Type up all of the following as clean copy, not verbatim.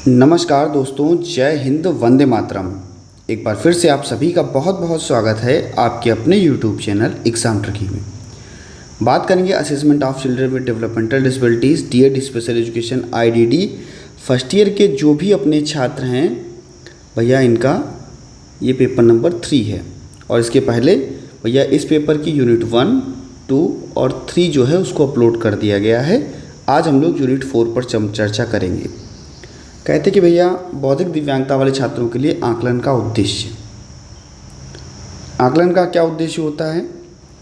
नमस्कार दोस्तों, जय हिंद, वंदे मातरम। एक बार फिर से आप सभी का बहुत बहुत स्वागत है आपके अपने यूट्यूब चैनल एग्ज़ाम ट्रिकी में। बात करेंगे assessment of children with developmental disabilities DEd special education IDD first year के जो भी अपने छात्र हैं भैया, इनका ये पेपर नंबर 3 है। और इसके पहले भैया इस पेपर की यूनिट 1, 2 और 3 जो है उसको अपलोड कर दिया गया है। आज हम लोग यूनिट 4 पर चर्चा करेंगे। कहते कि भैया बौद्धिक दिव्यांगता वाले छात्रों के लिए आकलन का उद्देश्य। आकलन का क्या उद्देश्य होता है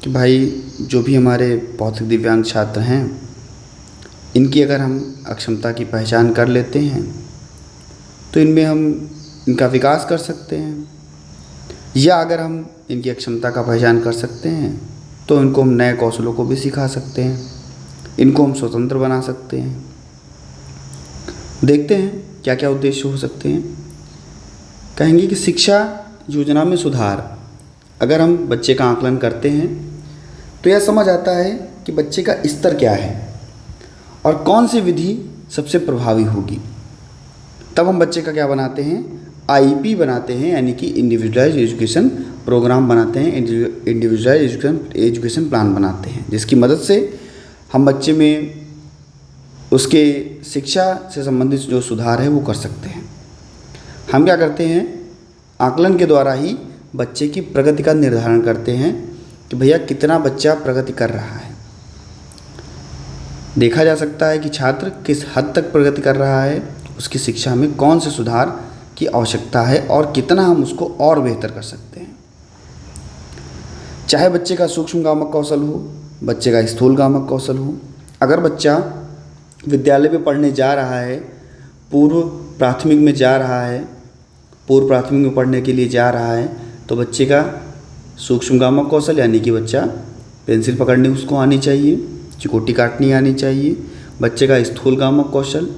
कि भाई जो भी हमारे बौद्धिक दिव्यांग छात्र हैं, इनकी अगर हम अक्षमता की पहचान कर लेते हैं तो इनमें हम इनका विकास कर सकते हैं, या अगर हम इनकी अक्षमता का पहचान कर सकते हैं तो इनको हम नए कौशलों को भी सिखा सकते हैं, इनको हम स्वतंत्र बना सकते हैं। देखते हैं क्या क्या उद्देश्य हो सकते हैं। कहेंगे कि शिक्षा योजना में सुधार। अगर हम बच्चे का आकलन करते हैं तो यह समझ आता है कि बच्चे का स्तर क्या है और कौन सी विधि सबसे प्रभावी होगी। तब हम बच्चे का क्या बनाते हैं, आईपी बनाते हैं, यानी कि इंडिविजुअलाइज एजुकेशन प्रोग्राम बनाते हैं, इंडिविजुअलाइज एजुकेशन प्लान बनाते हैं, जिसकी मदद से हम बच्चे में उसके शिक्षा से संबंधित जो सुधार है वो कर सकते हैं। हम क्या करते हैं, आकलन के द्वारा ही बच्चे की प्रगति का निर्धारण करते हैं कि भैया कितना बच्चा प्रगति कर रहा है। देखा जा सकता है कि छात्र किस हद तक प्रगति कर रहा है, उसकी शिक्षा में कौन से सुधार की आवश्यकता है और कितना हम उसको और बेहतर कर सकते हैं। चाहे बच्चे का सूक्ष्मगामक कौशल हो, बच्चे का स्थूलगामक कौशल हो। अगर बच्चा विद्यालय में पढ़ने जा रहा है, पूर्व प्राथमिक में जा रहा है, पूर्व प्राथमिक में पढ़ने के लिए जा रहा है, तो बच्चे का सूक्ष्मगामक कौशल यानी कि बच्चा पेंसिल पकड़नी उसको आनी चाहिए, चिकोटी काटनी आनी चाहिए। बच्चे का स्थूलगामक कौशल,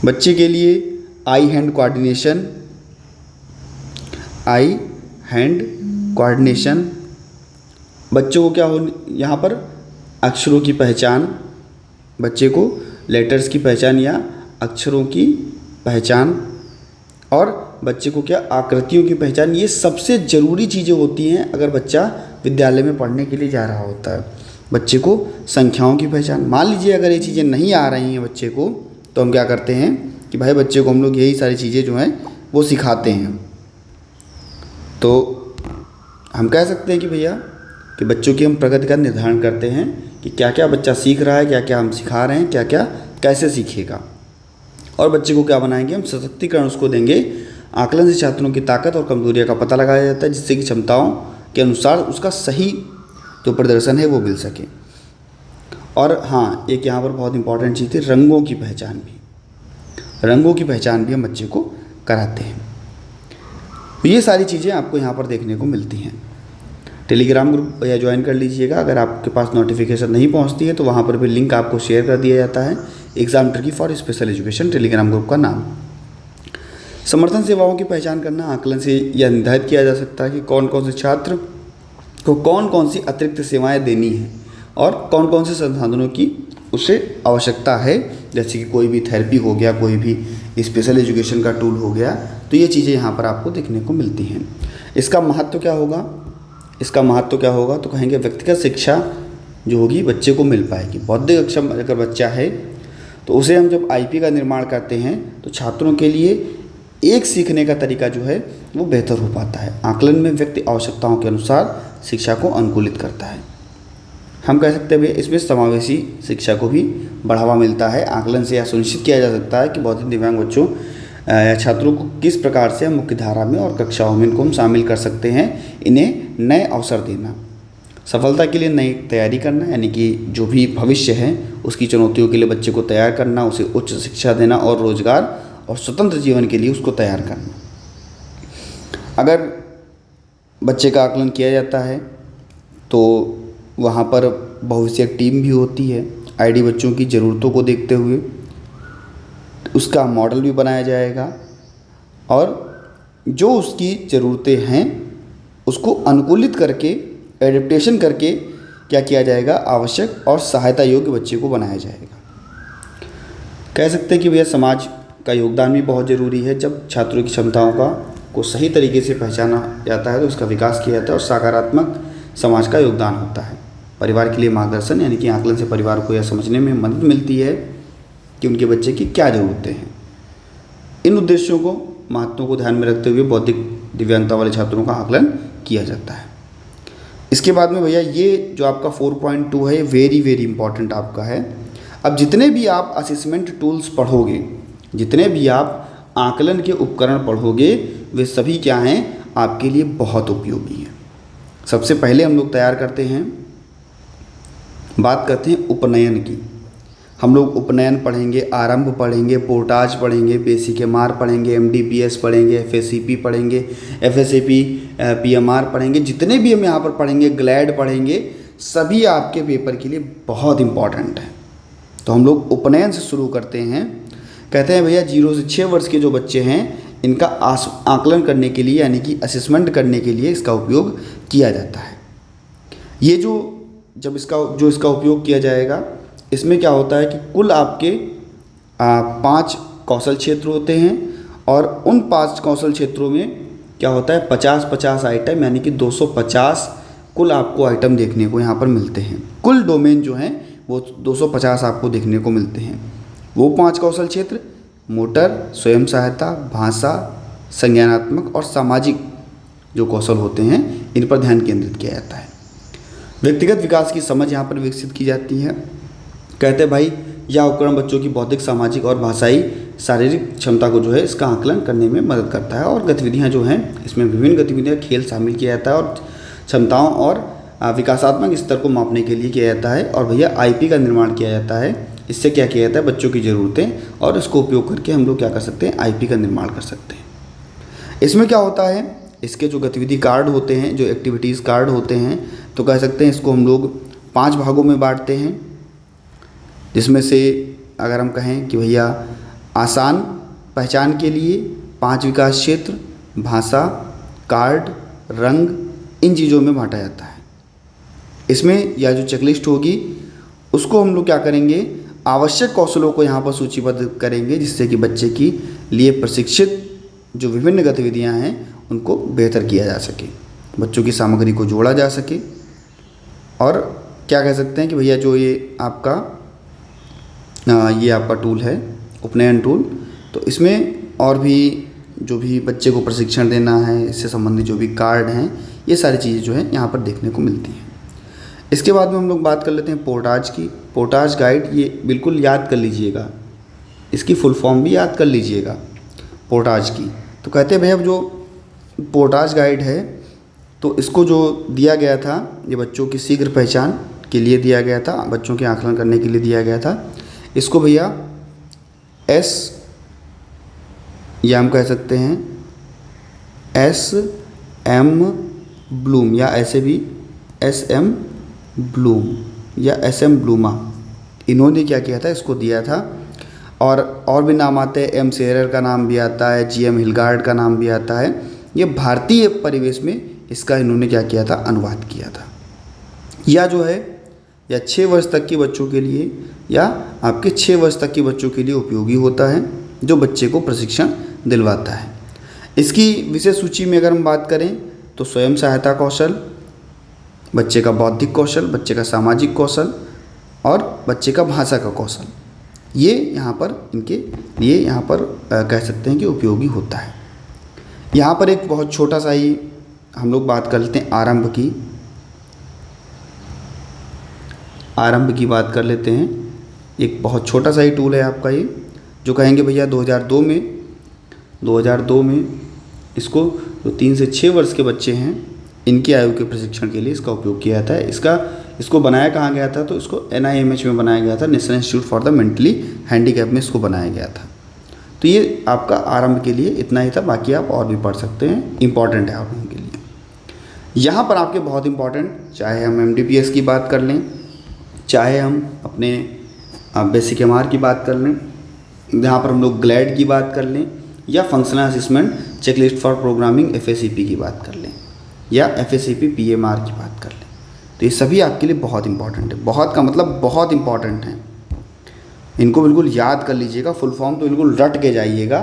बच्चे के लिए आई हैंड कोऑर्डिनेशन। बच्चों को क्या हो, यहाँ पर अक्षरों की पहचान, बच्चे को लेटर्स की पहचान या अक्षरों की पहचान, और बच्चे को क्या आकृतियों की पहचान। ये सबसे ज़रूरी चीज़ें होती हैं अगर बच्चा विद्यालय में पढ़ने के लिए जा रहा होता है। बच्चे को संख्याओं की पहचान, मान लीजिए अगर ये चीज़ें नहीं आ रही हैं बच्चे को, तो हम क्या करते हैं कि भाई बच्चे को हम लोग यही सारी चीज़ें जो हैं वो सिखाते हैं। तो हम कह सकते हैं कि भैया कि बच्चों की हम प्रगति का निर्धारण करते हैं कि क्या क्या बच्चा सीख रहा है, क्या क्या हम सिखा रहे हैं, क्या क्या कैसे सीखेगा। और बच्चे को क्या बनाएंगे, हम सशक्तिकरण उसको देंगे। आकलन से छात्रों की ताकत और कमजोरियों का पता लगाया जाता है, जिससे कि क्षमताओं के अनुसार उसका सही जो प्रदर्शन है वो मिल सके। और हाँ, एक यहाँ पर बहुत इंपॉर्टेंट चीज़ थी, रंगों की पहचान भी हम बच्चे को कराते हैं। तो ये सारी चीज़ें आपको यहाँ पर देखने को मिलती हैं। टेलीग्राम ग्रुप या ज्वाइन कर लीजिएगा। अगर आपके पास नोटिफिकेशन नहीं पहुंचती है तो वहां पर भी लिंक आपको शेयर कर दिया जाता है। Exam tricky for special education Telegram group का नाम। समर्थन सेवाओं की पहचान करना। आकलन से यह निर्धारित किया जा सकता है कि कौन कौन से छात्र को कौन कौन सी अतिरिक्त सेवाएं देनी हैं और कौन कौन से संसाधनों की उसे आवश्यकता है। जैसे कि कोई भी थेरेपी हो गया, कोई भी स्पेशल एजुकेशन का टूल हो गया, तो ये चीज़ें यहाँ पर आपको देखने को मिलती हैं। इसका महत्व क्या होगा, तो कहेंगे व्यक्तिगत शिक्षा जो होगी बच्चे को मिल पाएगी। बौद्धिक अक्षम अगर बच्चा है तो उसे हम जब आईपी का निर्माण करते हैं तो छात्रों के लिए एक सीखने का तरीका जो है वो बेहतर हो पाता है। आकलन में व्यक्ति आवश्यकताओं के अनुसार शिक्षा को अनुकूलित करता है। हम कह सकते हैं इसमें समावेशी शिक्षा को भी बढ़ावा मिलता है। आकलन से यह सुनिश्चित किया जा सकता है कि बौद्धिक दिव्यांग बच्चों या छात्रों को किस प्रकार से हम मुख्य धारा में और कक्षाओं में इनको हम शामिल कर सकते हैं, इन्हें नए अवसर देना, सफलता के लिए नई तैयारी करना, यानी कि जो भी भविष्य है उसकी चुनौतियों के लिए बच्चे को तैयार करना, उसे उच्च शिक्षा देना और रोजगार और स्वतंत्र जीवन के लिए उसको तैयार करना। अगर बच्चे का आकलन किया जाता है तो वहाँ पर भविष्य टीम भी होती है। आईडी बच्चों की ज़रूरतों को देखते हुए उसका मॉडल भी बनाया जाएगा और जो उसकी ज़रूरतें हैं उसको अनुकूलित करके, एडेप्टेशन करके क्या किया जाएगा, आवश्यक और सहायता योग्य बच्चे को बनाया जाएगा। कह सकते हैं कि भैया समाज का योगदान भी बहुत ज़रूरी है। जब छात्रों की क्षमताओं को सही तरीके से पहचाना जाता है तो उसका विकास किया जाता है और सकारात्मक समाज का योगदान होता है। परिवार के लिए मार्गदर्शन यानी कि आकलन से परिवार को यह समझने में मदद मिलती है कि उनके बच्चे की क्या ज़रूरतें हैं। इन उद्देश्यों को महत्वों को ध्यान में रखते हुए बौद्धिक दिव्यांगता वाले छात्रों का आकलन किया जाता है। इसके बाद में भैया ये जो आपका 4.2 है, ये वेरी वेरी इंपॉर्टेंट आपका है। अब जितने भी आप असेसमेंट टूल्स पढ़ोगे, जितने भी आप आकलन के उपकरण पढ़ोगे, वे सभी क्या हैं, आपके लिए बहुत उपयोगी हैं। सबसे पहले हम लोग तैयार करते हैं, बात करते हैं उपनयन की। हम लोग उपनयन पढ़ेंगे, आरंभ पढ़ेंगे, पोर्टाज पढ़ेंगे, बेसिक एमआर पढ़ेंगे, एमडीपीएस पढ़ेंगे, एफएससीपी पढ़ेंगे, एफएसएपी पीएमआर पढ़ेंगे, जितने भी हम यहाँ पर पढ़ेंगे, ग्लैड पढ़ेंगे, सभी आपके पेपर के लिए बहुत इंपॉर्टेंट है। तो हम लोग उपनयन से शुरू करते हैं। कहते हैं भैया 0 से 6 वर्ष के जो बच्चे हैं इनका आकलन करने के लिए यानी कि असेसमेंट करने के लिए इसका उपयोग किया जाता है। ये जब इसका उपयोग किया जाएगा, इसमें क्या होता है कि कुल आपके 5 कौशल क्षेत्र होते हैं और उन 5 कौशल क्षेत्रों में क्या होता है 50-50 आइटम यानी कि 250 कुल आपको आइटम देखने को यहाँ पर मिलते हैं। कुल डोमेन जो हैं वो 250 आपको देखने को मिलते हैं। वो 5 कौशल क्षेत्र मोटर, स्वयं सहायता, भाषा, संज्ञानात्मक और सामाजिक जो कौशल होते हैं इन पर ध्यान केंद्रित किया जाता है। व्यक्तिगत विकास की समझ यहाँ पर विकसित की जाती है। कहते हैं भाई यह उपकरण बच्चों की बौद्धिक, सामाजिक और भाषाई शारीरिक क्षमता को जो है इसका आकलन करने में मदद करता है। और गतिविधियाँ जो हैं इसमें विभिन्न गतिविधियाँ, खेल शामिल किया जाता है और क्षमताओं और विकासात्मक स्तर को मापने के लिए किया जाता है। और भैया आईपी का निर्माण किया जाता है। इससे क्या किया जाता है, बच्चों की ज़रूरतें और इसको उपयोग करके हम लोग क्या कर सकते हैं, आईपी का निर्माण कर सकते हैं। इसमें क्या होता है, इसके जो गतिविधि कार्ड होते हैं, जो एक्टिविटीज़ कार्ड होते हैं, तो कह सकते हैं इसको हम लोग 5 भागों में बांटते हैं। जिसमें से अगर हम कहें कि भैया आसान पहचान के लिए 5 विकास क्षेत्र, भाषा, कार्ड, रंग, इन चीज़ों में बांटा जाता है। इसमें यह जो चेकलिस्ट होगी उसको हम लोग क्या करेंगे, आवश्यक कौशलों को यहाँ पर सूचीबद्ध करेंगे जिससे कि बच्चे की लिए प्रशिक्षित जो विभिन्न गतिविधियाँ हैं उनको बेहतर किया जा सके, बच्चों की सामग्री को जोड़ा जा सके। और क्या कह सकते हैं कि भैया जो ये आपका टूल है उपनयन टूल, तो इसमें और भी जो भी बच्चे को प्रशिक्षण देना है, इससे संबंधित जो भी कार्ड हैं, ये सारी चीज़ें जो हैं यहाँ पर देखने को मिलती हैं। इसके बाद में हम लोग बात कर लेते हैं पोर्टाज की। पोर्टाज गाइड, ये बिल्कुल याद कर लीजिएगा, इसकी फुल फॉर्म भी याद कर लीजिएगा पोर्टाज की। तो कहते हैं भैया जो पोर्टाज गाइड है तो इसको जो दिया गया था ये बच्चों की शीघ्र पहचान के लिए दिया गया था, बच्चों के आकलन करने के लिए दिया गया था। इसको भैया या हम कह सकते हैं SM ब्लूम या ऐसे भी SM ब्लूम या SM ब्लूमा, इन्होंने क्या किया था, इसको दिया था। और भी नाम आते हैं, M शेरर का नाम भी आता है, GM हिलगार्ड का नाम भी आता है। ये भारतीय परिवेश में इसका इन्होंने क्या किया था, अनुवाद किया था। या जो है या 6 वर्ष तक के बच्चों के लिए या आपके 6 वर्ष तक के बच्चों के लिए उपयोगी होता है, जो बच्चे को प्रशिक्षण दिलवाता है। इसकी विशेष सूची में अगर हम बात करें तो स्वयं सहायता कौशल, बच्चे का बौद्धिक कौशल, बच्चे का सामाजिक कौशल और बच्चे का भाषा का कौशल, ये यहाँ पर इनके लिए यहाँ पर कह सकते हैं कि उपयोगी होता है। यहाँ पर एक बहुत छोटा सा ही हम लोग बात कर लेते हैं आरंभ की बात कर लेते हैं। एक बहुत छोटा सा ही टूल है आपका ये, जो कहेंगे भैया 2002 में इसको जो 3 से 6 वर्ष के बच्चे हैं इनकी आयु के प्रशिक्षण के लिए इसका उपयोग किया जाता है। इसको बनाया कहाँ गया था, तो इसको NIMH में बनाया गया था, national institute for the mentally handicap में इसको बनाया गया था। तो ये आपका आरंभ के लिए इतना ही था, बाकी आप और भी पढ़ सकते हैं, इम्पॉर्टेंट है आप लोगों के लिए। यहाँ पर आपके बहुत इंपॉर्टेंट, चाहे हम MDPS की बात कर लें, चाहे हम अपने बेसिक एमआर की बात कर लें, यहाँ पर हम लोग ग्लैड की बात कर लें, या functional assessment checklist for programming FACP की बात कर लें, या FACP PMR की बात कर लें, तो ये सभी आपके लिए बहुत इंपॉर्टेंट है। बहुत का मतलब बहुत इंपॉर्टेंट है। इनको बिल्कुल याद कर लीजिएगा, फुल फॉर्म तो बिल्कुल रट के जाइएगा।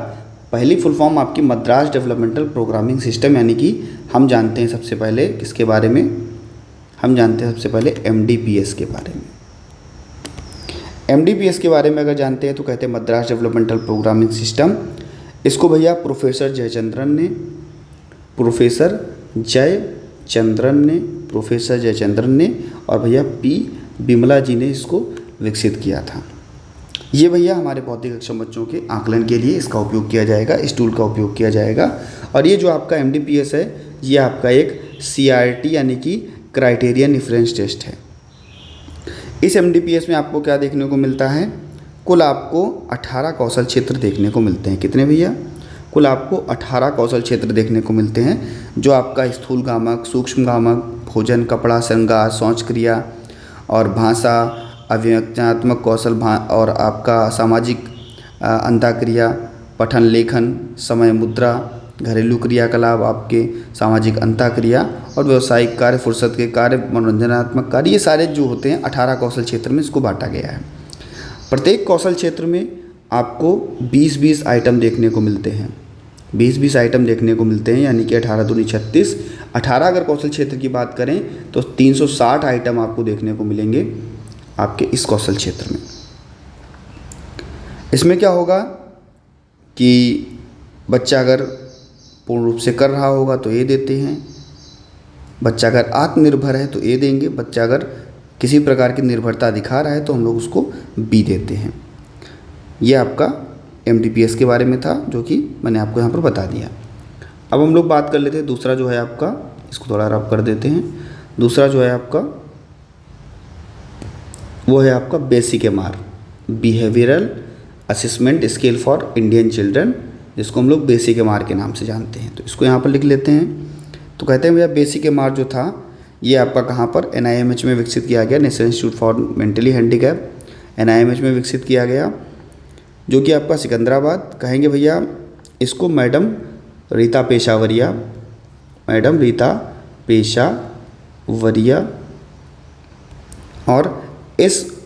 पहली फुल फॉर्म आपकी मद्रास डेवलपमेंटल प्रोग्रामिंग सिस्टम, यानी कि हम जानते हैं सबसे पहले किसके बारे में, हम जानते हैं सबसे पहले MDPS के बारे में। MDPS के बारे में अगर जानते हैं तो कहते हैं मद्रास डेवलपमेंटल प्रोग्रामिंग सिस्टम। इसको भैया प्रोफेसर जयचंद्रन ने और भैया P बिमला जी ने इसको विकसित किया था। ये भैया हमारे भौतिक अक्षम बच्चों के आकलन के लिए इसका उपयोग किया जाएगा, इस टूल का उपयोग किया जाएगा। और ये जो आपका MDPS है, ये आपका एक CRT यानी कि क्राइटेरियन रिफरेंस टेस्ट है। इस MDPS में आपको क्या देखने को मिलता है, कुल आपको 18 कौशल क्षेत्र देखने को मिलते हैं। कितने भैया? कुल आपको 18 कौशल क्षेत्र देखने को मिलते हैं, जो आपका स्थूल गामक, सूक्ष्म गामक, भोजन, कपड़ा, श्रृंगार, शौच क्रिया और भाषा, अभिव्यक्त्यात्मक कौशल और आपका सामाजिक अंतःक्रिया, पठन लेखन, समय मुद्रा, घरेलू क्रियाकलाप, आपके सामाजिक अंतःक्रिया और व्यावसायिक कार्य, फुर्सत के कार्य, मनोरंजनात्मक कार्य, ये सारे जो होते हैं 18 कौशल क्षेत्र में इसको बांटा गया है। प्रत्येक कौशल क्षेत्र में आपको 20-20 आइटम देखने को मिलते हैं, 20-20 आइटम देखने को मिलते हैं, यानी कि 18 दूनी 36। 18 अगर कौशल क्षेत्र की बात करें तो 360 आइटम आपको देखने को मिलेंगे आपके इस कौशल क्षेत्र में। इसमें क्या होगा कि बच्चा अगर पूर्ण रूप से कर रहा होगा तो ए देते हैं, बच्चा अगर आत्मनिर्भर है तो ए देंगे, बच्चा अगर किसी प्रकार की निर्भरता दिखा रहा है तो हम लोग उसको बी देते हैं। ये आपका MDPS के बारे में था, जो कि मैंने आपको यहाँ पर बता दिया। अब हम लोग बात कर लेते हैं दूसरा जो है आपका, इसको थोड़ा रब कर देते हैं। दूसरा जो है आपका वो है आपका basic MR, behavioural assessment scale for Indian children, जिसको हम लोग बेसिक MR के नाम से जानते हैं। तो इसको यहाँ पर लिख लेते हैं। तो कहते हैं भैया बेसिक MR जो था ये आपका कहाँ पर, NIMH में विकसित किया गया, national institute for mentally handicap, NIMH में विकसित किया गया, जो कि आपका सिकंदराबाद। कहेंगे भैया इसको मैडम रीता पेशावरिया और एस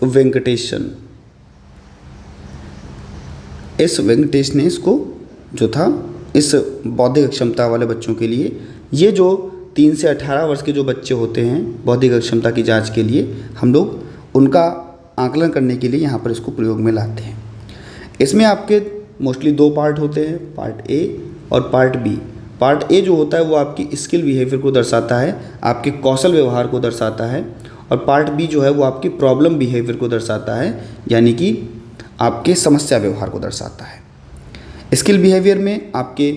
वेंकटेश ने इसको जो था इस बौद्धिक अक्षमता वाले बच्चों के लिए, ये जो 3 से 18 वर्ष के जो बच्चे होते हैं बौद्धिक अक्षमता की जांच के लिए, हम लोग उनका आकलन करने के लिए यहाँ पर इसको प्रयोग में लाते हैं। इसमें आपके मोस्टली 2 पार्ट होते हैं, पार्ट ए और पार्ट बी। पार्ट ए जो होता है वो आपकी स्किल बिहेवियर को दर्शाता है, आपके कौशल व्यवहार को दर्शाता है, और पार्ट बी जो है वो आपकी प्रॉब्लम बिहेवियर को दर्शाता है, यानी कि आपके समस्या व्यवहार को दर्शाता है। स्किल बिहेवियर में आपके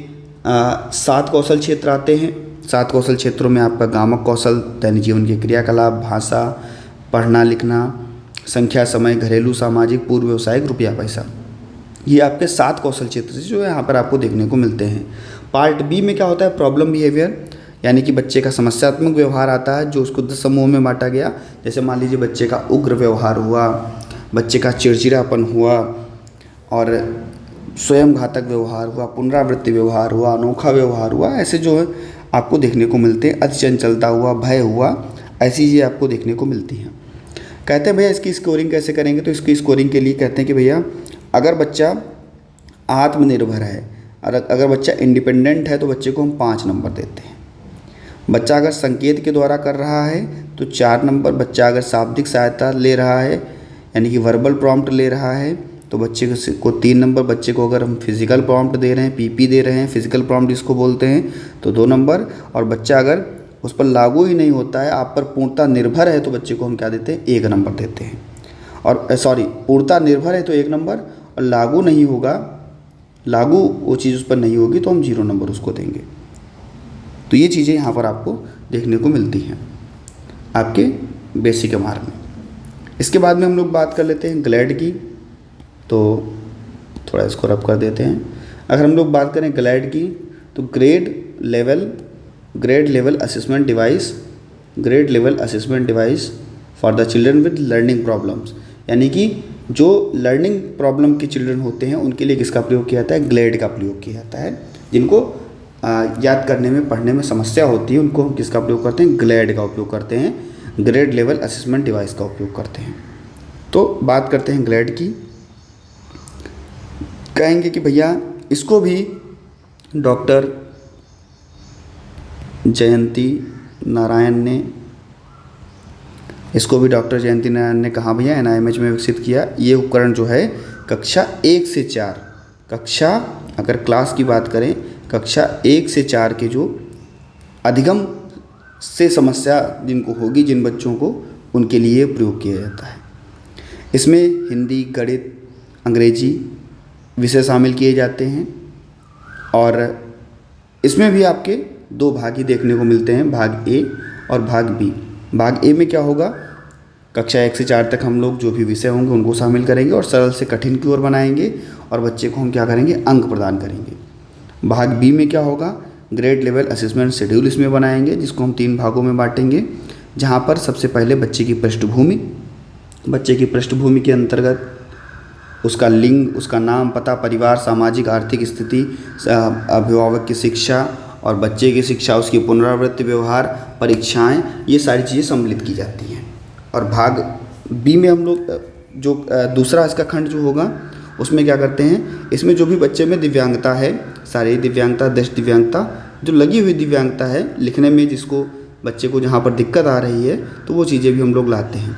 7 कौशल क्षेत्र आते हैं। 7 कौशल क्षेत्रों में आपका गामक कौशल, दैनिक जीवन के क्रियाकलाप, भाषा, पढ़ना लिखना, संख्या, समय, घरेलू, सामाजिक, पूर्व व्यावसायिक, रुपया पैसा, ये आपके 7 कौशल क्षेत्र जो है यहाँ पर आपको देखने को मिलते हैं। पार्ट बी में क्या होता है, प्रॉब्लम बिहेवियर, यानी कि बच्चे का समस्यात्मक व्यवहार आता है, जो उसको 10 समूह में बांटा गया। जैसे मान लीजिए बच्चे का उग्र व्यवहार हुआ, बच्चे का चिड़चिड़ापन हुआ, और स्वयं घातक व्यवहार हुआ, पुनरावृत्ति व्यवहार हुआ, अनोखा व्यवहार हुआ, ऐसे जो है आपको देखने को मिलते हैं। अति चंचलता हुआ, भय हुआ, ऐसी चीज़ें आपको देखने को मिलती हैं। कहते हैं भैया इसकी स्कोरिंग कैसे करेंगे, तो इसकी स्कोरिंग के लिए कहते हैं कि भैया अगर बच्चा आत्मनिर्भर है, अगर बच्चा इंडिपेंडेंट है तो बच्चे को हम 5 नंबर देते हैं। बच्चा अगर संकेत के द्वारा कर रहा है तो 4 नंबर। बच्चा अगर शाब्दिक सहायता ले रहा है, यानी कि वर्बल प्रॉम्प्ट ले रहा है, तो बच्चे को 3 नंबर। बच्चे को अगर हम फिजिकल प्रॉम्प्ट दे रहे हैं, PP दे रहे हैं, फिजिकल प्रॉम्प्ट इसको बोलते हैं, तो 2 नंबर। और बच्चा अगर उस पर लागू ही नहीं होता है, आप पर पूर्णतः निर्भर है, तो बच्चे को हम क्या देते हैं, 1 नंबर देते हैं। और पूर्णतः निर्भर है तो 1 नंबर, और लागू नहीं होगा, लागू वो चीज़ उस पर नहीं होगी तो हम 0 नंबर उसको देंगे। तो ये चीज़ें यहाँ पर आपको देखने को मिलती हैं आपके बेसिक MR में। इसके बाद में हम लोग बात कर लेते हैं ग्लैड की, तो थोड़ा इसको रब कर देते हैं। अगर हम लोग बात करें ग्लैड की, तो grade level assessment device for the children with learning problems, यानी कि जो लर्निंग प्रॉब्लम के चिल्ड्रन होते हैं उनके लिए किसका प्रयोग किया जाता है, ग्लेड का प्रयोग किया जाता है। जिनको याद करने में, पढ़ने में समस्या होती है, उनको हम किसका प्रयोग करते हैं, ग्लेड का उपयोग करते हैं, ग्रेड लेवल असेसमेंट डिवाइस का उपयोग करते हैं। तो बात करते हैं ग्लेड की। कहेंगे कि भैया इसको भी डॉक्टर जयंती नारायण ने कहा भैया एनआईएमएच में विकसित किया। ये उपकरण जो है कक्षा 1 से 4, कक्षा अगर क्लास की बात करें, कक्षा 1 से 4 के जो अधिगम से समस्या जिनको होगी, जिन बच्चों को, उनके लिए प्रयोग किया जाता है। इसमें हिंदी, गणित, अंग्रेजी विषय शामिल किए जाते हैं और इसमें भी आपके 2 भाग ही देखने को मिलते हैं, भाग ए और भाग बी। भाग ए में क्या होगा, कक्षा 1 से 4 तक हम लोग जो भी विषय होंगे उनको शामिल करेंगे और सरल से कठिन की ओर बनाएंगे और बच्चे को हम क्या करेंगे, अंक प्रदान करेंगे। भाग बी में क्या होगा, ग्रेड लेवल असेसमेंट शेड्यूल इसमें बनाएंगे, जिसको हम 3 भागों में बांटेंगे। जहाँ पर सबसे पहले बच्चे की पृष्ठभूमि के अंतर्गत उसका लिंग, उसका नाम, पता, परिवार, सामाजिक आर्थिक स्थिति, अभिभावक की शिक्षा और बच्चे की शिक्षा, उसकी पुनरावृत्ति, व्यवहार, परीक्षाएं, ये सारी चीज़ें सम्मिलित की जाती हैं। और भाग बी में हम लोग जो दूसरा इसका खंड जो होगा उसमें क्या करते हैं, इसमें जो भी बच्चे में दिव्यांगता है, शारीरिक दिव्यांगता, दृष्टि दिव्यांगता, जो लगी हुई दिव्यांगता है, लिखने में जिसको बच्चे को जहाँ पर दिक्कत आ रही है, तो वो चीज़ें भी हम लोग लाते हैं।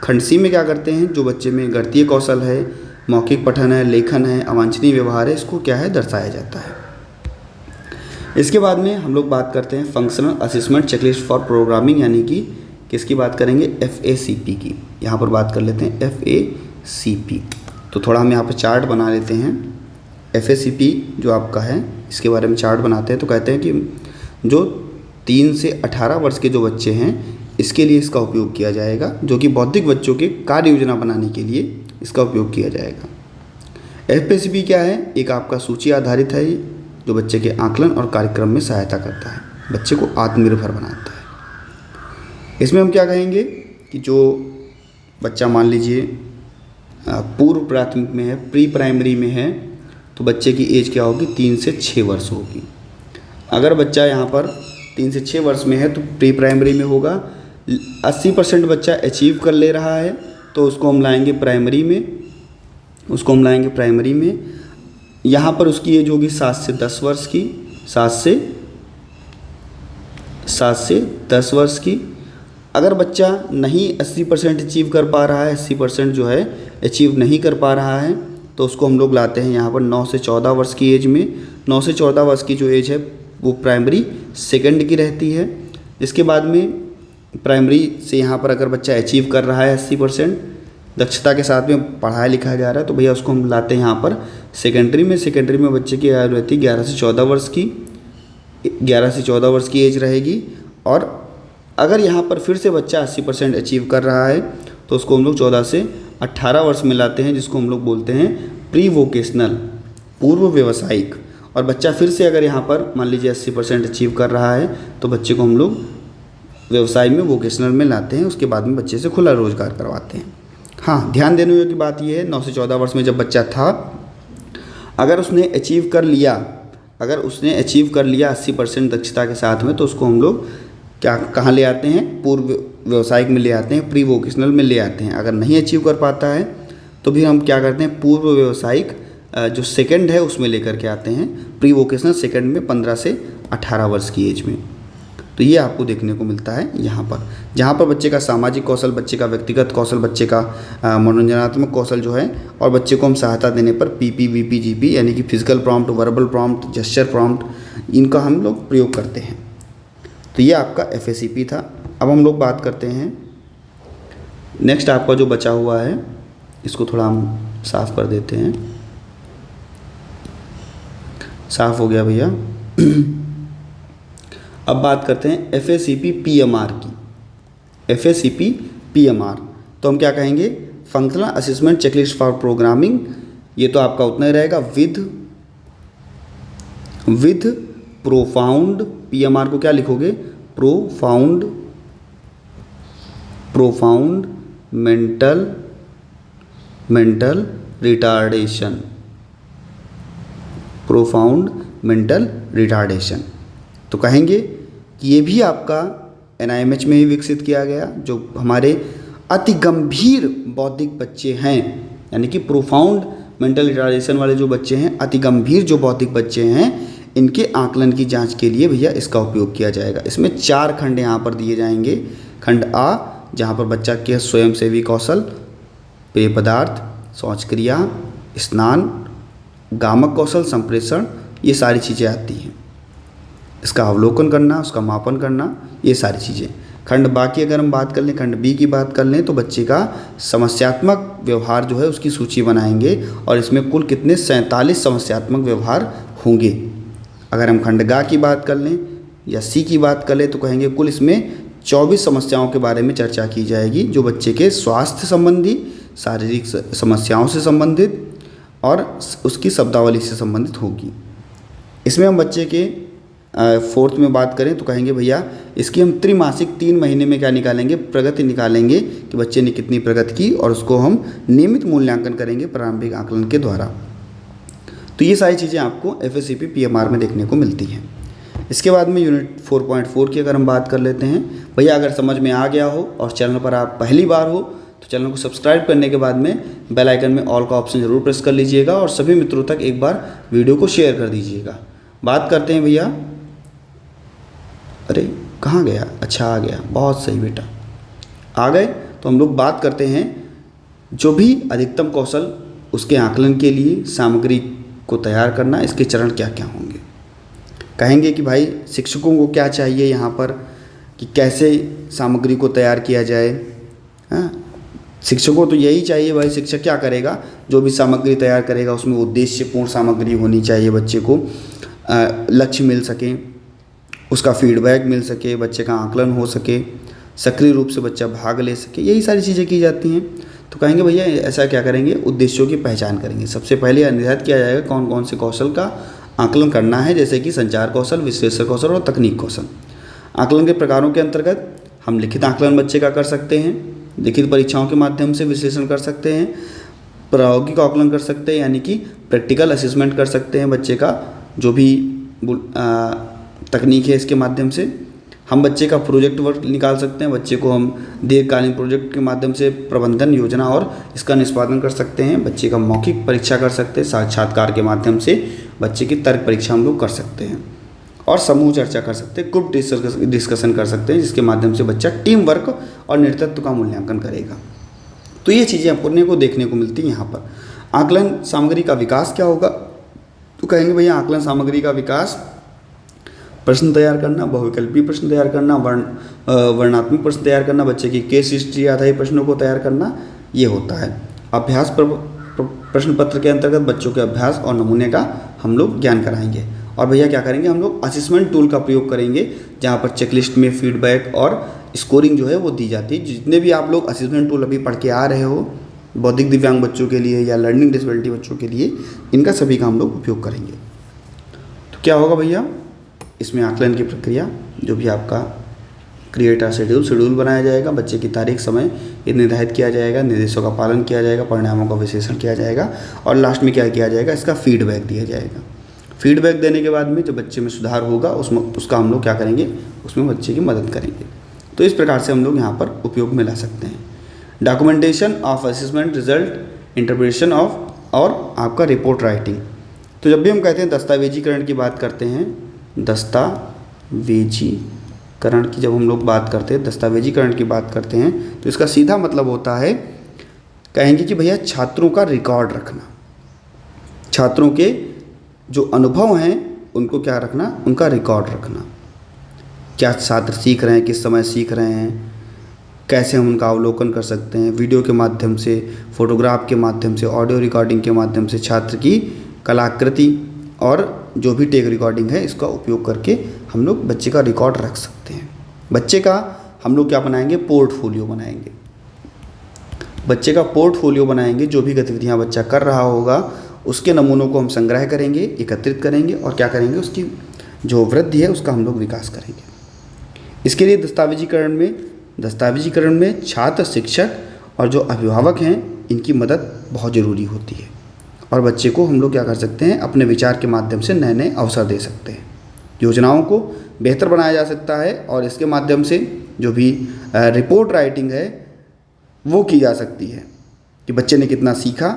खंड सी में क्या करते हैं, जो बच्चे में गणितीय कौशल है, मौखिक पठन है, लेखन है, अवांछनीय व्यवहार है, इसको क्या है, दर्शाया जाता है। इसके बाद में हम लोग बात करते हैं functional assessment checklist for programming, यानी कि किसकी बात करेंगे, FACP की। यहाँ पर बात कर लेते हैं FACP। तो थोड़ा हम यहाँ पर चार्ट बना लेते हैं। FACP जो आपका है, इसके बारे में चार्ट बनाते हैं। तो कहते हैं कि जो 3 से 18 वर्ष के जो बच्चे हैं, इसके लिए इसका उपयोग किया जाएगा, जो कि बौद्धिक बच्चों की कार्य योजना बनाने के लिए इसका उपयोग किया जाएगा। FACP क्या है, एक आपका सूची आधारित है, ये जो बच्चे के आकलन और कार्यक्रम में सहायता करता है, बच्चे को आत्मनिर्भर बनाता है। इसमें हम क्या कहेंगे कि जो बच्चा मान लीजिए पूर्व प्राथमिक में है, प्री प्राइमरी में है, तो बच्चे की एज क्या होगी, 3 से 6 वर्ष होगी। अगर बच्चा यहाँ पर 3 से 6 वर्ष में है तो प्री प्राइमरी में होगा। 80% बच्चा अचीव कर ले रहा है तो उसको हम लाएंगे प्राइमरी में, यहाँ पर उसकी एज होगी 7 से 10 वर्ष की, 7 से 10 वर्ष की। अगर बच्चा नहीं 80% अचीव कर पा रहा है, 80% जो है अचीव नहीं कर पा रहा है, तो उसको हम लोग लाते हैं यहाँ पर 9 से 14 वर्ष की एज में। 9 से 14 वर्ष की जो एज है वो प्राइमरी सेकंड की रहती है। इसके बाद में प्राइमरी से यहाँ पर अगर बच्चा अचीव कर रहा है 80% दक्षता के साथ में पढ़ाया लिखा जा रहा है, तो भैया उसको हम लाते हैं यहाँ पर सेकेंडरी में बच्चे की आयु रहती है 11 से 14 वर्ष की एज रहेगी। और अगर यहाँ पर फिर से बच्चा 80% अचीव कर रहा है तो उसको हम लोग 14 से 18 वर्ष में लाते हैं, जिसको हम लोग बोलते हैं प्री वोकेशनल, पूर्व व्यवसायिक। और बच्चा फिर से अगर यहाँ पर मान लीजिए 80% अचीव कर रहा है तो बच्चे को हम लोग व्यवसाय में, वोकेशनल में लाते हैं। उसके बाद में बच्चे से खुला रोजगार करवाते हैं। हाँ, ध्यान देने योग्य बात यह है, 9 से 14 वर्ष में जब बच्चा था, अगर उसने अचीव कर लिया 80% दक्षता के साथ में, तो उसको हम लोग कहाँ ले आते हैं, पूर्व व्यवसायिक में ले आते हैं, प्री वोकेशनल में ले आते हैं। अगर नहीं अचीव कर पाता है तो भी हम क्या करते हैं, पूर्व व्यवसायिक जो सेकंड है उसमें लेकर के आते हैं, प्री वोकेशनल सेकंड में 15 से 18 वर्ष की एज में। तो ये आपको देखने को मिलता है यहाँ पर, जहाँ पर बच्चे का सामाजिक कौशल, बच्चे का व्यक्तिगत कौशल, बच्चे का मनोरंजनात्मक कौशल जो है, और बच्चे को हम सहायता देने पर PP, VP, GP यानी कि physical prompt, verbal prompt, gesture prompt, इनका हम लोग प्रयोग करते हैं। तो ये आपका FACP था। अब हम लोग बात करते हैं नेक्स्ट आपका जो बचा हुआ है, इसको थोड़ा हम साफ़ कर देते हैं। साफ़ हो गया भैया। अब बात करते हैं FACP PMR की। FACP PMR तो हम क्या कहेंगे, functional assessment checklist for programming. ये तो आपका उतना ही रहेगा, विद प्रोफाउंड। PMR को क्या लिखोगे, profound mental retardation, profound mental retardation. तो कहेंगे कि ये भी आपका NIMH में ही विकसित किया गया, जो हमारे अति गंभीर बौद्धिक बच्चे हैं, यानी कि प्रोफाउंड मेंटल रिटार्डेशन वाले जो बच्चे हैं, अति गंभीर जो बौद्धिक बच्चे हैं, इनके आकलन की जांच के लिए भैया इसका उपयोग किया जाएगा। इसमें 4 खंड यहाँ पर दिए जाएंगे। खंड आ, जहाँ पर बच्चा के स्वयंसेवी कौशल, पेय पदार्थ, शौच क्रिया, स्नान, गामक कौशल, संप्रेषण, ये सारी चीज़ें आती हैं। इसका अवलोकन करना, उसका मापन करना, ये सारी चीज़ें। खंड बा की अगर हम बात कर लें, खंड बी की बात कर लें, तो बच्चे का समस्यात्मक व्यवहार जो है उसकी सूची बनाएंगे और इसमें कुल कितने 47 समस्यात्मक व्यवहार होंगे। अगर हम खंड गा की बात कर लें या सी की बात कर लें तो कहेंगे कुल इसमें 24 समस्याओं के बारे में चर्चा की जाएगी, जो बच्चे के स्वास्थ्य संबंधी, शारीरिक समस्याओं से संबंधित और उसकी शब्दावली से संबंधित होगी। इसमें हम बच्चे के 4th में बात करें तो कहेंगे भैया इसकी हम त्रिमासिक 3 महीने में क्या निकालेंगे, प्रगति निकालेंगे कि बच्चे ने कितनी प्रगति की, और उसको हम नियमित मूल्यांकन करेंगे प्रारंभिक आकलन के द्वारा। तो ये सारी चीज़ें आपको FSCP PMR में देखने को मिलती हैं। इसके बाद में यूनिट 4.4 की अगर हम बात कर लेते हैं, भैया अगर समझ में आ गया हो और चैनल पर आप पहली बार हो तो चैनल को सब्सक्राइब करने के बाद में बेल आइकन में ऑल का ऑप्शन ज़रूर प्रेस कर लीजिएगा और सभी मित्रों तक एक बार वीडियो को शेयर कर दीजिएगा। बात करते हैं भैया, अरे कहाँ गया, अच्छा आ गया, बहुत सही बेटा आ गए। तो हम लोग बात करते हैं जो भी अधिकतम कौशल उसके आकलन के लिए सामग्री को तैयार करना, इसके चरण क्या क्या होंगे। कहेंगे कि भाई शिक्षकों को क्या चाहिए यहाँ पर कि कैसे सामग्री को तैयार किया जाए। हाँ, शिक्षकों तो यही चाहिए भाई, शिक्षक क्या करेगा, जो भी सामग्री तैयार करेगा उसमें उद्देश्यपूर्ण सामग्री होनी चाहिए, बच्चे को लक्ष्य मिल सके, उसका फीडबैक मिल सके, बच्चे का आकलन हो सके, सक्रिय रूप से बच्चा भाग ले सके, यही सारी चीज़ें की जाती हैं। तो कहेंगे भैया ऐसा क्या करेंगे, उद्देश्यों की पहचान करेंगे। सबसे पहले निर्धारित किया जाएगा कौन कौन से कौशल का आकलन करना है, जैसे कि संचार कौशल, विश्लेषण कौशल और तकनीक कौशल। आकलन के प्रकारों के अंतर्गत हम लिखित आकलन बच्चे का कर सकते हैं, लिखित परीक्षाओं के माध्यम से विश्लेषण कर सकते हैं, प्रायोगिक आकलन कर सकते हैं यानी कि प्रैक्टिकल असेसमेंट कर सकते हैं बच्चे का, जो भी तकनीक है इसके माध्यम से हम बच्चे का प्रोजेक्ट वर्क निकाल सकते हैं। बच्चे को हम दीर्घकालीन प्रोजेक्ट के माध्यम से प्रबंधन योजना और इसका निष्पादन कर सकते हैं। बच्चे का मौखिक परीक्षा कर सकते हैं, साक्षात्कार के माध्यम से बच्चे की तर्क परीक्षा हम लोग कर सकते हैं और समूह चर्चा कर सकते हैं, ग्रुप डिस्कशन कर सकते हैं, जिसके माध्यम से बच्चा टीम वर्क और नेतृत्व का मूल्यांकन करेगा। तो ये चीज़ें अपने को देखने को मिलती हैं यहाँ पर। आकलन सामग्री का विकास क्या होगा, तो कहेंगे भैया आकलन सामग्री का विकास प्रश्न तैयार करना, बहुविकल्पी प्रश्न तैयार करना, वर्णात्मक प्रश्न तैयार करना, बच्चे की केस हिस्ट्री आधारित प्रश्नों को तैयार करना, ये होता है। अभ्यास प्रश्न पत्र के अंतर्गत बच्चों के अभ्यास और नमूने का हम लोग ज्ञान कराएंगे। और भैया क्या करेंगे, हम लोग असेसमेंट टूल का प्रयोग करेंगे, जहाँ पर चेकलिस्ट में फीडबैक और स्कोरिंग जो है वो दी जाती है। जितने भी आप लोग असेसमेंट टूल अभी पढ़ के आ रहे हो बौद्धिक दिव्यांग बच्चों के लिए या लर्निंग डिसेबिलिटी बच्चों के लिए, इनका सभी का हम लोग उपयोग करेंगे। तो क्या होगा भैया, इसमें आकलन की प्रक्रिया जो भी आपका क्रिएट अ शेड्यूल बनाया जाएगा, बच्चे की तारीख समय ये निर्धारित किया जाएगा, निर्देशों का पालन किया जाएगा, परिणामों का विश्लेषण किया जाएगा और लास्ट में क्या किया जाएगा, इसका फीडबैक दिया जाएगा। फीडबैक देने के बाद में जो बच्चे में सुधार होगा उसका हम लोग क्या करेंगे, उसमें बच्चे की मदद करेंगे। तो इस प्रकार से हम लोग यहाँ पर उपयोग में ला सकते हैं। Documentation of assessment result, interpretation of और आपका रिपोर्ट राइटिंग। तो जब भी हम कहते हैं दस्तावेजीकरण की बात करते हैं, दस्तावेजीकरण की जब हम लोग बात करते हैं, दस्तावेजीकरण की बात करते हैं, तो इसका सीधा मतलब होता है, कहेंगे कि भैया छात्रों का रिकॉर्ड रखना, छात्रों के जो अनुभव हैं उनको क्या रखना, उनका रिकॉर्ड रखना। क्या छात्र सीख रहे हैं, किस समय सीख रहे हैं, कैसे हम उनका अवलोकन कर सकते हैं, वीडियो के माध्यम से, फोटोग्राफ के माध्यम से, ऑडियो रिकॉर्डिंग के माध्यम से छात्र की कलाकृति और जो भी टेक रिकॉर्डिंग है इसका उपयोग करके हम लोग बच्चे का रिकॉर्ड रख सकते हैं। बच्चे का हम लोग क्या बनाएंगे, पोर्टफोलियो बनाएंगे। बच्चे का पोर्टफोलियो बनाएंगे, जो भी गतिविधियां बच्चा कर रहा होगा उसके नमूनों को हम संग्रह करेंगे, एकत्रित करेंगे और क्या करेंगे, उसकी जो वृद्धि है उसका हम लोग विकास करेंगे। इसके लिए दस्तावेजीकरण में छात्र, शिक्षक और जो अभिभावक हैं इनकी मदद बहुत ज़रूरी होती है और बच्चे को हम लोग क्या कर सकते हैं, अपने विचार के माध्यम से नए नए अवसर दे सकते हैं। योजनाओं को बेहतर बनाया जा सकता है और इसके माध्यम से जो भी रिपोर्ट राइटिंग है वो की जा सकती है कि बच्चे ने कितना सीखा,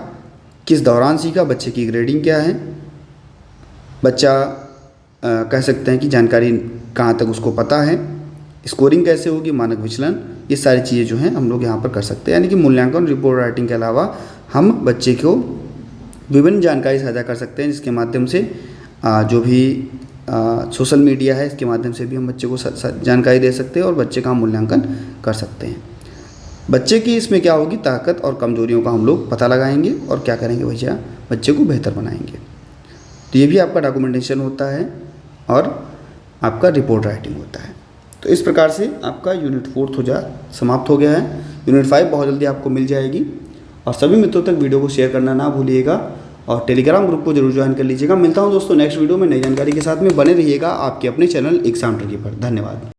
किस दौरान सीखा, बच्चे की ग्रेडिंग क्या है, बच्चा कह सकते हैं कि जानकारी कहाँ तक उसको पता है, स्कोरिंग कैसे होगी, मानक विचलन, ये सारी चीज़ें जो हैं हम लोग यहाँ पर कर सकते हैं। यानी कि मूल्यांकन रिपोर्ट राइटिंग के अलावा हम बच्चे को विभिन्न जानकारी साझा कर सकते हैं, जिसके माध्यम से जो भी सोशल मीडिया है इसके माध्यम से भी हम बच्चे को जानकारी दे सकते हैं और बच्चे का हम मूल्यांकन कर सकते हैं। बच्चे की इसमें क्या होगी, ताकत और कमजोरियों का हम लोग पता लगाएंगे और क्या करेंगे भैया, बच्चे को बेहतर बनाएंगे। तो ये भी आपका डॉक्यूमेंटेशन होता है और आपका रिपोर्ट राइटिंग होता है। तो इस प्रकार से आपका यूनिट 4 समाप्त हो गया है। यूनिट 5 बहुत जल्दी आपको मिल जाएगी और सभी मित्रों तक वीडियो को शेयर करना ना भूलिएगा और टेलीग्राम ग्रुप को जरूर ज्वाइन कर लीजिएगा। मिलता हूँ दोस्तों नेक्स्ट वीडियो में नई जानकारी के साथ में। बने रहिएगा आपके अपने चैनल एग्जाम ट्रिकी पर। धन्यवाद।